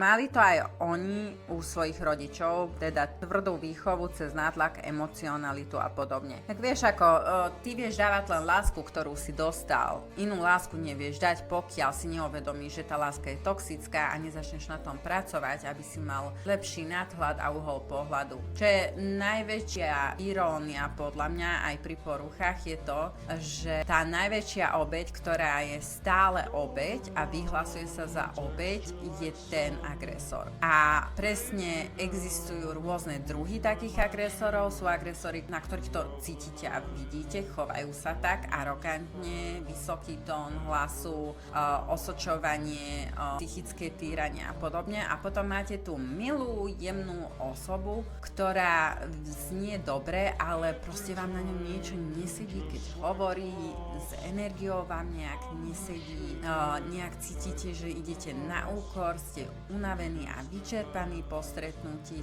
Mali to aj oni u svojich rodičov, teda tvrdú výchovu cez nátlak, emocionalitu a podobne. Tak vieš ako, ty vieš dávať len lásku, ktorú si dostal. Inú lásku nevieš dať, pokiaľ si neuvedomíš, že tá láska je toxická a nezačneš na tom pracovať, aby si mal lepší nadhľad a uhol pohľadu. Čo je najväčšia irónia podľa mňa aj pri poruchách je to, že tá najväčšia obeť, ktorá je stále obeť a vyhlasuje sa za obeť, je ten agresor. A presne existujú rôzne druhy takých agresorov. Sú agresori, na ktorých to cítite a vidíte, chovajú sa tak arogantne, vysoký tón hlasu, osočovanie, psychické týranie a podobne. A potom máte tú milú, jemnú osobu, ktorá znie dobre, ale proste vám na ňom niečo nesedí, keď hovorí, s energiou vám nejak nesedí, nejak cítite, že idete na úkor, ste unavení a vyčerpaní po stretnutí.